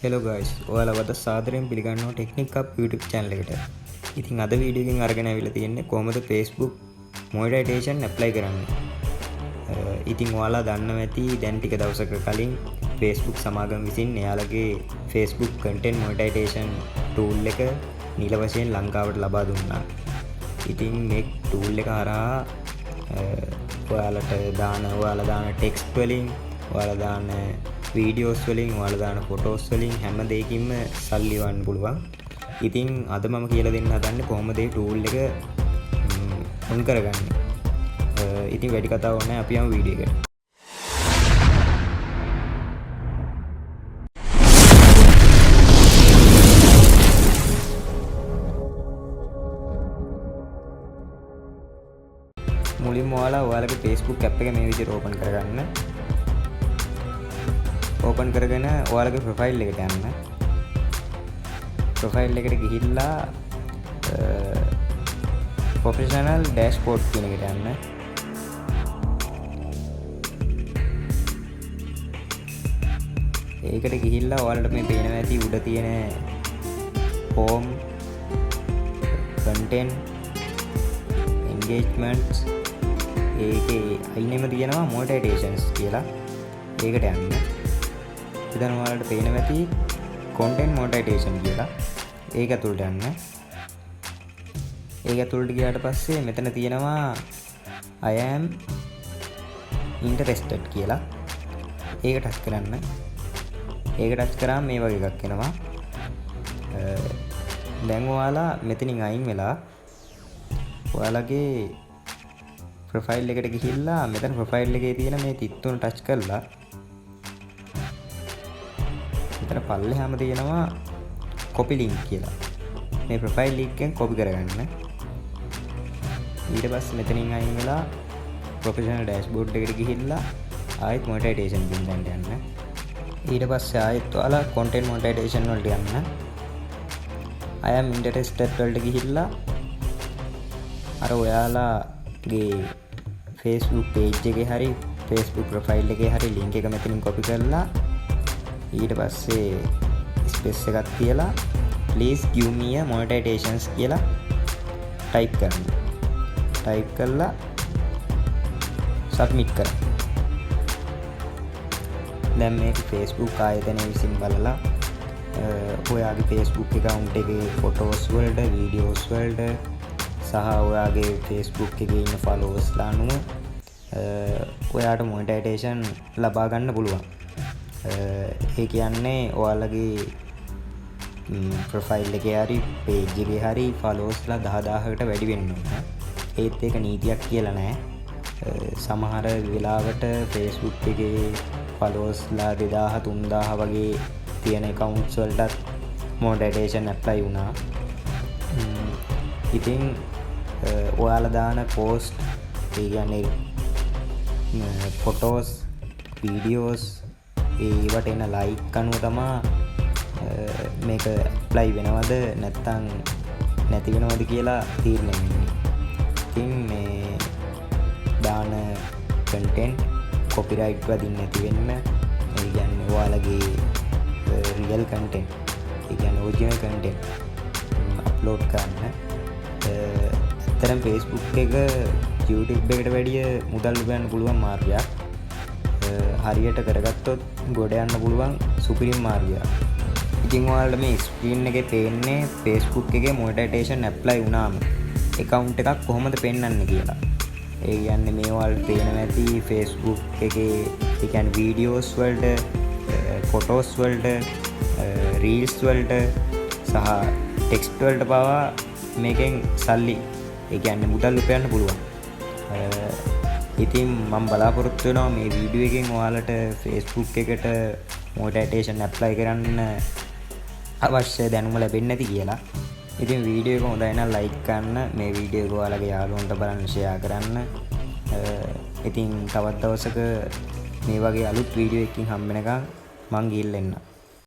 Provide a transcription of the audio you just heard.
Hello guys, ඔයාලා වද සාදරයෙන් පිළිගන්නවා ටෙක්නික් අප් YouTube channel එකට. ඉතින් අද වීඩියෝ එකකින් අරගෙන ආවිල්ලා තියෙන්නේ කොහොමද Facebook monetization apply කරන්නේ. ඉතින් ඔයාලා දන්නවා ඇති දැන් ටික දවසක කලින් Facebook සමාගම විසින් එයාලගේ Facebook content monetization tool එක නිල වශයෙන් ලංකාවට ලබා දුන්නා. ඉතින් මේ tool එක හරහා ඔයාලා දාන text වලින් ඔයාලා දාන වීඩියෝස් වලින් ඔයාලා දාන ෆොටෝස් වලින් හැම දෙයකින්ම සල්ලි වන්න පුළුවන්. ඉතින් අද මම කියලා දෙන්න හදන්නේ කොහොමද මේ ටූල් එක ඔන් කරගන්නේ. ඉතින් වැඩි කතාවක් නැහැ, අපි යමු වීඩියෝ එකට. මුලින්ම ඔයාලගේ Facebook app එක මේ විදිහට ඕපන් කරගන්න. ඕපන් කරගෙන ඔයාලගේ ප්‍රොෆයිල් එකට යන්න. ප්‍රොෆයිල් එකට ගිහිල්ලා ප්‍රොෆෙෂනල් ඩෑෂ්බෝඩ් කියන එකට යන්න. ඒකට ගිහිල්ලා ඔයාලට මේ පේනවා ඇති උඩ තියෙන home, content, engagements, ඒකේ අයිනෙම තියෙනවා monetizations කියලා. ඒකට යන්න. ඉතින් ඔයාලට පේනවා ඇති content monetization කියලා. ඒක ඇතුළට යන්න. ඒක ඇතුළට ගියාට පස්සේ මෙතන තියෙනවා I am interested කියලා. ඒක ටච් කරන්න. ඒක ටච් කරාම මේ වගේ එකක් එනවා. දැන් ඔයාලා මෙතනින් අයින් වෙලා ඔයාලගේ ප්‍රොෆයිල් එකට ගිහිල්ලා මෙතන ප්‍රොෆයිල් එකේ තියෙන මේ තිත්තුන ටච් කරලා මෙතන පල්ලෙහාම තියෙනවා copy link කියලා. මේ ප්‍රොෆයිල් link එකෙන් copy කරගන්න. ඊට පස්සේ මෙතනින් අයින් වෙලා professional dashboard එකට ගිහිල්ලා ආයෙත් monetization පින්දන්ට යන්න. ඊට පස්සේ ආයෙත් ඔයාලා content monetization වලට යන්න. I am interested වලට ගිහිල්ලා අර ඔයාලාගේ Facebook page එකේ හරි Facebook profile එකේ හරි link එක මෙතනින් copy කරලා ඊට පස්සේ ස්පේස් එකක් තියලා please give me a monetizations කියලා type කරන්න. type කරලා submit කරන්න. දැන් මේක Facebook ආයතනය විසින් බලලා ඔයාගේ Facebook account එකේ photos වලට, videos වලට සහ ඔයාගේ Facebook එකේ ඉන්න followers ලා අනුව ඔයාට monetization ලබා ගන්න පුළුවන්. ඒ කියන්නේ ඔයාලගේ ප්‍රොෆයිල් එකේ හරි page එකේ හරි followers ලා 10000කට වැඩි වෙන්න ඕන. ඒත් ඒක නීතියක් කියලා නෑ. සමහර වෙලාවට Facebook එකේ followers ලා 2000 3000 වගේ තියෙන accounts වලටත් monetization apply වුණා. ඉතින් ඔයාලා දාන post ඒ කියන්නේ photos, videos ඒවට එන like අනුව තමා මේක apply වෙනවද නැත්නම් නැති වෙනවද කියලා තීරණය වෙන්නේ. ඉතින් මේ දාන content copyright වදින්න නැති වෙන්න, ඒ කියන්නේ ඔයාලගේ real content, ඒ කියන්නේ original content upload කරන්න. ඇත්තටම Facebook එක YouTube එකට වැඩිය මුදල් ලබන්න පුළුවන් මාර්ගයක්. හරියට කරගත්තොත් ගොඩ යන්න පුළුවන් සුපිරිම මාර්ගයක්. ඉතින් ඔයාලට මේ ස්ක්‍රීන් එකේ පේන්නේ Facebook එකේ monetization apply වුණාම account එකක් කොහොමද පෙන්වන්නේ කියලා. ඒ කියන්නේ මේ ඔයාලට පේනවා ඇති Facebook එකේ ඒ කියන්නේ videos වලට, photos වලට, reels වලට සහ text වලට පවා මේකෙන් සල්ලි ඒ කියන්නේ මුදල් උපයන්න පුළුවන්. ඉතින් මම බලාපොරොත්තු වෙනවා මේ වීඩියෝ එකෙන් ඔයාලට Facebook එකට monetization apply කරන්න අවශ්‍ය දැනුම ලැබෙන්නේ නැති කියලා. ඉතින් වීඩියෝ එක හොඳයි නම් like කරන්න, මේ වීඩියෝ එක ඔයාලගේ යාළුවන්ට බලන්න share කරන්න. ඉතින් තවත් දවසක මේ වගේ අලුත් වීඩියෝ එකකින් හම්බ වෙනකන් මං ගිහින් එන්නම්.